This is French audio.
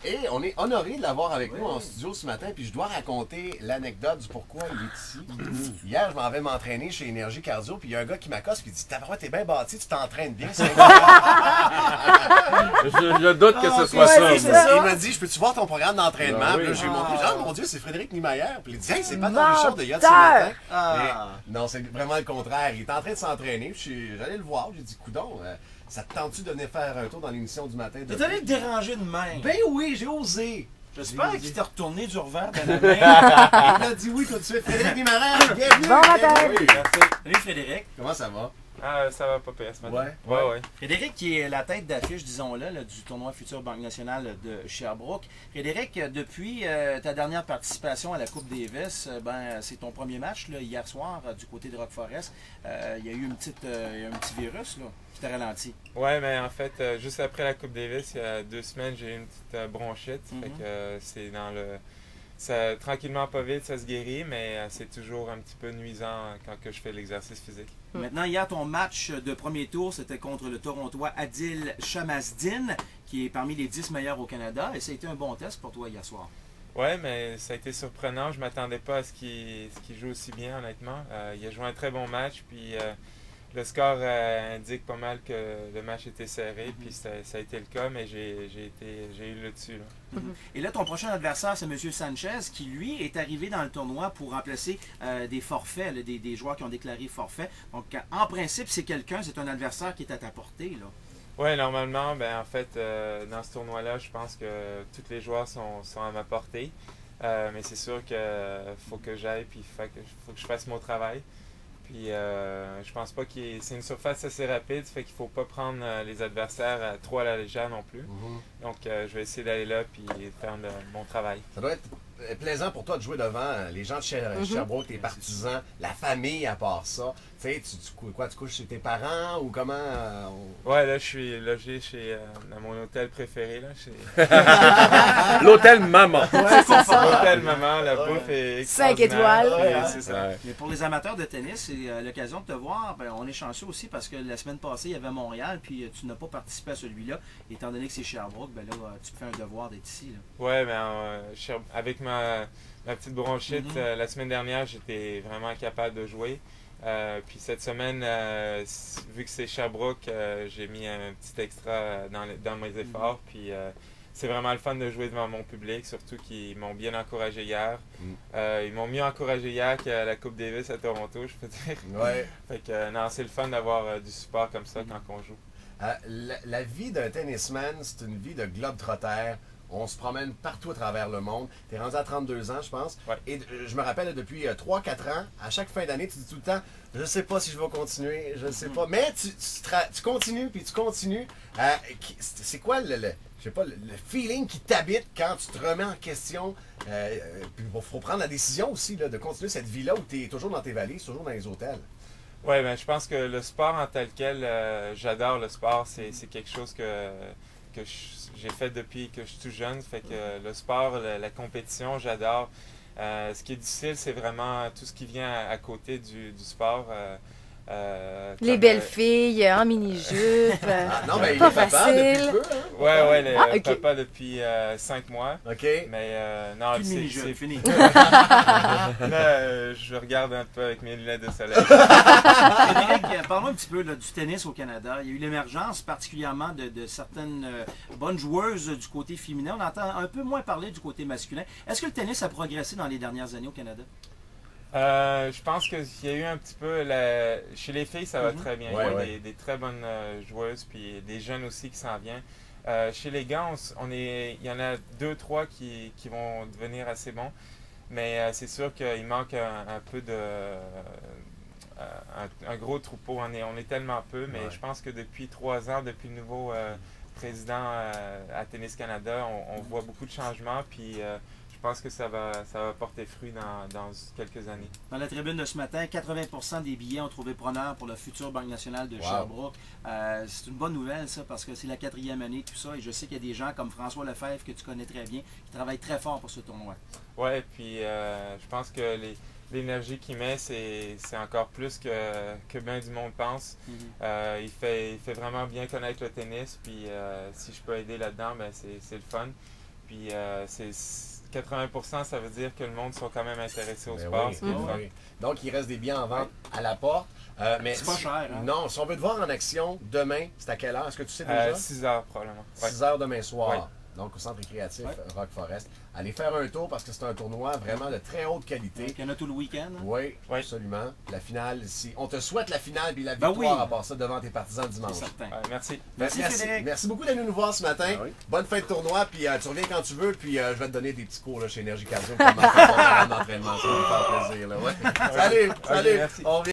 Et on est honoré de l'avoir avec nous en studio ce matin. Puis je dois raconter l'anecdote du pourquoi il est ici. Hier, je m'en vais m'entraîner chez Énergie Cardio. Puis il y a un gars qui m'accoste et dit Tabarouette, t'es bien bâti, tu t'entraînes bien. Je doute que ce soit ça. Il m'a dit Je peux-tu voir ton programme d'entraînement? Puis là, j'ai montré mon Dieu, c'est Frédéric Niemeyer. Puis il dit Hey, c'est pas dans le show de Yacht ce matin. Mais non, c'est vraiment le contraire. Il est en train de s'entraîner. Puis j'allais le voir. J'ai dit Coudon. Ça te tente-tu de venir faire un tour dans l'émission du matin? T'es allé le déranger de même. Ben oui, j'ai osé. J'espère qu'il t'a retourné du revers de la main. Il a dit oui tout de suite. Frédéric Niemeyer, bienvenue. Bon matin. Oui. Salut Frédéric. Comment ça va? Ah, ça va pas pire ce matin. Ouais. Frédéric qui est la tête d'affiche, disons-le, là, du tournoi Futur Banque Nationale de Sherbrooke. Frédéric, depuis ta dernière participation à la Coupe Davis, c'est ton premier match là, hier soir du côté de Rock Forest. Il y a eu un petit virus là, qui t'a ralenti. Ouais, mais en fait, juste après la Coupe Davis, il y a 2 semaines, j'ai eu une petite bronchite. Fait que c'est dans le... Ça, tranquillement, pas vite, ça se guérit, mais c'est toujours un petit peu nuisant quand que je fais l'exercice physique. Maintenant, hier, ton match de premier tour, c'était contre le Torontois Adil Shamazdine, qui est parmi les 10 meilleurs au Canada. Et ça a été un bon test pour toi hier soir. Ouais, mais ça a été surprenant. Je m'attendais pas à ce qu'il joue aussi bien, honnêtement. Il a joué un très bon match, puis le score indique pas mal que le match était serré, puis ça a été le cas, mais j'ai eu le dessus. Là. Et là, ton prochain adversaire, c'est M. Sanchez, qui, lui, est arrivé dans le tournoi pour remplacer des forfaits, là, des joueurs qui ont déclaré forfait. Donc, en principe, c'est un adversaire qui est à ta portée, là. Oui, normalement, en fait, dans ce tournoi-là, je pense que tous les joueurs sont à ma portée. Mais c'est sûr qu'il faut que j'aille, puis il faut que je fasse mon travail. Puis je pense pas c'est une surface assez rapide, fait qu'il faut pas prendre les adversaires trop à la légère non plus. Donc je vais essayer d'aller là puis faire mon travail. Ça doit être plaisant pour toi de jouer devant les gens de Sherbrooke, tes partisans, la famille à part ça. Tu sais, tu couches chez tes parents ou comment? Ouais, là je suis logé dans mon hôtel préféré. L'hôtel maman. Ouais, c'est ça. L'hôtel maman, la bouffe est 5 étoiles. C'est ça. Mais pour les amateurs de tennis, c'est l'occasion de te voir. On est chanceux aussi parce que la semaine passée, il y avait Montréal, puis tu n'as pas participé à celui-là. Étant donné que c'est Sherbrooke, là, tu te fais un devoir d'être ici. Là. Ouais, avec ma petite bronchite, la semaine dernière, j'étais vraiment incapable de jouer. Puis cette semaine, vu que c'est Sherbrooke, j'ai mis un petit extra dans mes efforts. Puis c'est vraiment le fun de jouer devant mon public, surtout qu'ils m'ont bien encouragé hier. Ils m'ont mieux encouragé hier qu'à la Coupe Davis à Toronto, je peux dire. Ouais. Fait que non, c'est le fun d'avoir du support comme ça quand on joue. La vie d'un tennisman, c'est une vie de globe-trotter. On se promène partout à travers le monde. Tu es rendu à 32 ans, je pense. Ouais. Et je me rappelle, depuis 3-4 ans, à chaque fin d'année, tu dis tout le temps « Je sais pas si je vais continuer, je ne sais pas. » Mais tu continues, puis tu continues. C'est quoi je sais pas, le feeling qui t'habite quand tu te remets en question? Puis il faut prendre la décision aussi là, de continuer cette vie-là où tu es toujours dans tes valises, toujours dans les hôtels. Oui, je pense que le sport en tel quel, j'adore le sport. C'est quelque chose que j'ai fait depuis que je suis tout jeune. Fait que le sport, la compétition, j'adore. Ce qui est difficile, c'est vraiment tout ce qui vient à côté du sport. Les belles filles en mini-jupe. Non, mais il pas est papa facile. depuis peu, hein? Ouais, ok. papa depuis 5 mois. OK. Mais non, C'est fini. Là, je regarde un peu avec mes lunettes de soleil. Frédéric, parlons un petit peu là, du tennis au Canada. Il y a eu l'émergence particulièrement de certaines bonnes joueuses du côté féminin. On entend un peu moins parler du côté masculin. Est-ce que le tennis a progressé dans les dernières années au Canada? Je pense qu'il y a eu un petit peu... Chez les filles, ça va très bien. Ouais, il y a ouais. des très bonnes joueuses, puis des jeunes aussi qui s'en viennent. Chez les gars, il y en a 2-3 qui vont devenir assez bons. Mais c'est sûr qu'il manque un peu un gros troupeau. On est tellement peu, mais je pense que depuis 3 ans, depuis le nouveau président à Tennis Canada, on voit beaucoup de changements. Puis je pense que ça va porter fruit dans quelques années. Dans la tribune de ce matin, 80% des billets ont trouvé preneur pour le futur Banque Nationale de Sherbrooke. C'est une bonne nouvelle, ça, parce que c'est la 4e année, tout ça. Et je sais qu'il y a des gens comme François Lefebvre, que tu connais très bien, qui travaillent très fort pour ce tournoi. Oui, puis je pense que l'énergie qu'il met, c'est encore plus que bien du monde pense. Il fait vraiment bien connaître le tennis, puis si je peux aider là-dedans, c'est le fun. Puis c'est 80%, ça veut dire que le monde sont quand même intéressés au Ben sport. oui, ce qui est le ben fun. oui. Donc, il reste des billets en vente à la porte. Mais C'est pas cher, hein? Non, si on veut te voir en action demain, c'est à quelle heure? Est-ce que tu sais déjà? 6 heures probablement. Ouais. 6 heures demain soir. Ouais. Donc, au centre récréatif Ouais. Rock Forest. Allez faire un tour parce que c'est un tournoi vraiment de très haute qualité. Il y en a tout le week-end. Hein? Oui, Oui. absolument. La finale ici. On te souhaite la finale et la Ben victoire oui. à part ça devant tes partisans C'est dimanche. certain. Merci. Merci, Frédéric. Merci beaucoup d'être venu nous voir ce matin. Ah oui. Bonne fin de tournoi, puis tu reviens quand tu veux, puis je vais te donner des petits cours là, chez Énergie Cardio pour comment faire ton programme d'entraînement. Ça va nous faire plaisir. Là, ouais. Salut, Ok, salut. merci. On revient.